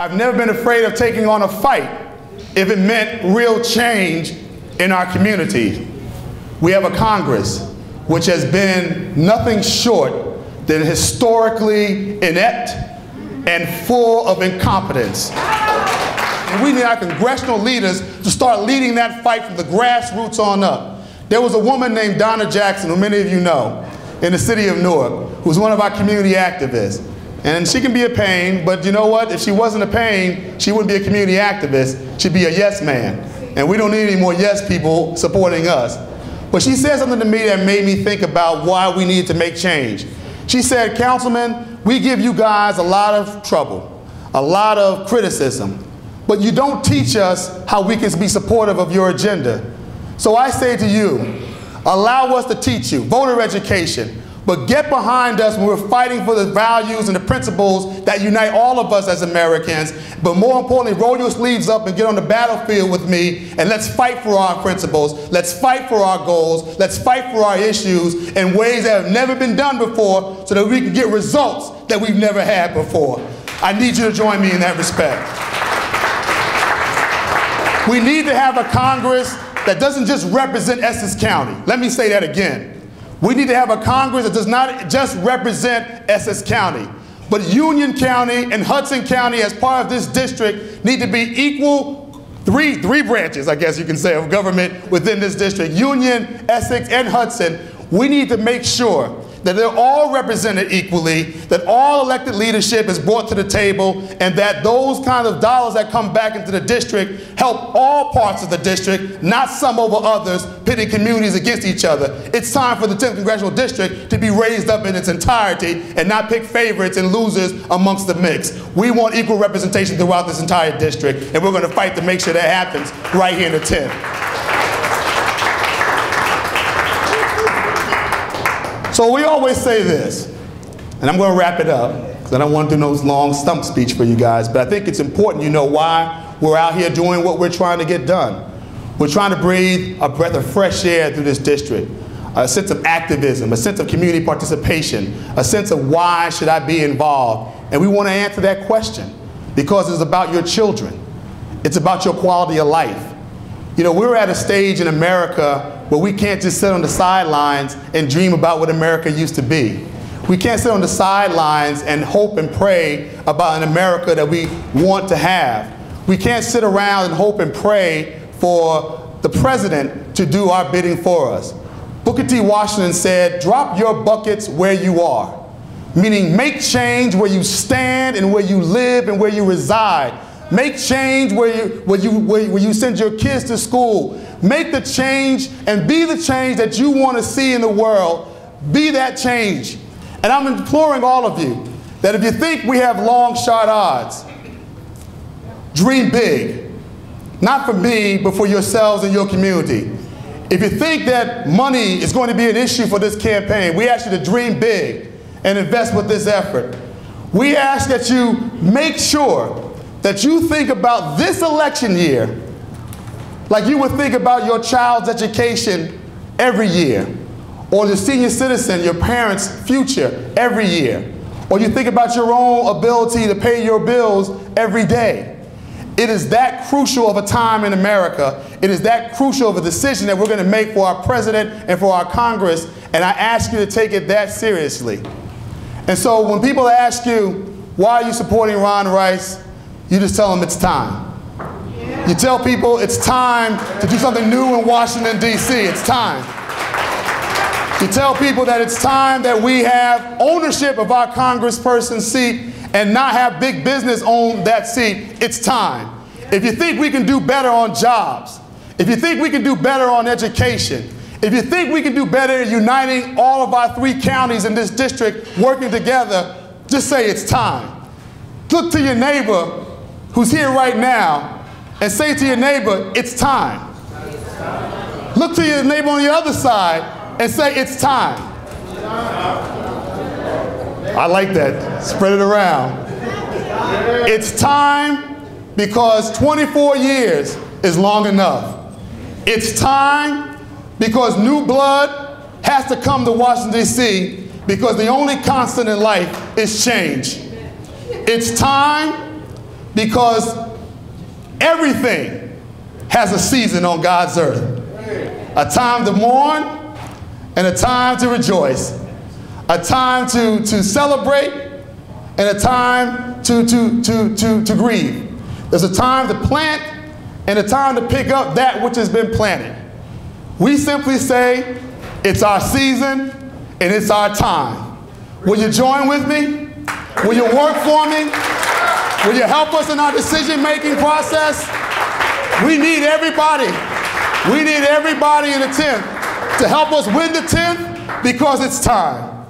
I've never been afraid of taking on a fight if it meant real change in our community. We have a Congress which has been nothing short than historically inept and full of incompetence. And we need our congressional leaders to start leading that fight from the grassroots on up. There was a woman named Donna Jackson, who many of you know, in the city of Newark, who's one of our community activists. And she can be a pain, but you know what? If she wasn't a pain, she wouldn't be a community activist. She'd be a yes man. And we don't need any more yes people supporting us. But she said something to me that made me think about why we need to make change. She said, Councilman, we give you guys a lot of trouble, a lot of criticism, but you don't teach us how we can be supportive of your agenda. So I say to you, allow us to teach you voter education, but get behind us when we're fighting for the values and the principles that unite all of us as Americans. But more importantly, roll your sleeves up and get on the battlefield with me, and let's fight for our principles. Let's fight for our goals. Let's fight for our issues in ways that have never been done before so that we can get results that we've never had before. I need you to join me in that respect. We need to have a Congress that doesn't just represent Essex County. Let me say that again. We need to have a Congress that does not just represent Essex County, but Union County and Hudson County as part of this district need to be equal, three branches, I guess you can say, of government within this district. Union, Essex, and Hudson. We need to make sure that they're all represented equally, that all elected leadership is brought to the table, and that those kind of dollars that come back into the district help all parts of the district, not some over others, pitting communities against each other. It's time for the 10th Congressional District to be raised up in its entirety and not pick favorites and losers amongst the mix. We want equal representation throughout this entire district, and we're going to fight to make sure that happens right here in the 10th. So we always say this, and I'm going to wrap it up, because I don't want to do no long stump speech for you guys, but I think it's important you know why we're out here doing what we're trying to get done. We're trying to breathe a breath of fresh air through this district, a sense of activism, a sense of community participation, a sense of why should I be involved. And we want to answer that question, because it's about your children. It's about your quality of life. You know, we're at a stage in America where we can't just sit on the sidelines and dream about what America used to be. We can't sit on the sidelines and hope and pray about an America that we want to have. We can't sit around and hope and pray for the president to do our bidding for us. Booker T. Washington said, drop your buckets where you are, meaning make change where you stand and where you live and where you reside. Make change where you send your kids to school. Make the change and be the change that you want to see in the world. Be that change. And I'm imploring all of you that if you think we have long shot odds, dream big. Not for me, but for yourselves and your community. If you think that money is going to be an issue for this campaign, we ask you to dream big and invest with this effort. We ask that you make sure that you think about this election year like you would think about your child's education every year, or the senior citizen, your parents' future every year, or you think about your own ability to pay your bills every day. It is that crucial of a time in America. It is that crucial of a decision that we're going to make for our president and for our Congress, and I ask you to take it that seriously. And so when people ask you, why are you supporting Ron Rice? You just tell them it's time. You tell people it's time to do something new in Washington, D.C. It's time. You tell people that it's time that we have ownership of our congressperson seat and not have big business own that seat. It's time. If you think we can do better on jobs, if you think we can do better on education, if you think we can do better in uniting all of our 3 counties in this district working together, just say it's time. Look to your neighbor who's here right now and say to your neighbor, it's time. Look to your neighbor on the other side and say, it's time. I like that. Spread it around. It's time because 24 years is long enough. It's time because new blood has to come to Washington, D.C. because the only constant in life is change. It's time because everything has a season on God's earth. A time to mourn and a time to rejoice. A time to celebrate and a time to grieve. There's a time to plant and a time to pick up that which has been planted. We simply say, it's our season and it's our time. Will you join with me? Will you work for me? Will you help us in our decision-making process? We need everybody. We need everybody in the tent to help us win the tent because it's time.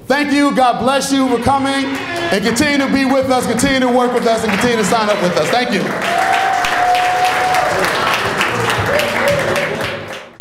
Thank you. God bless you for coming and continue to be with us, continue to work with us, and continue to sign up with us. Thank you.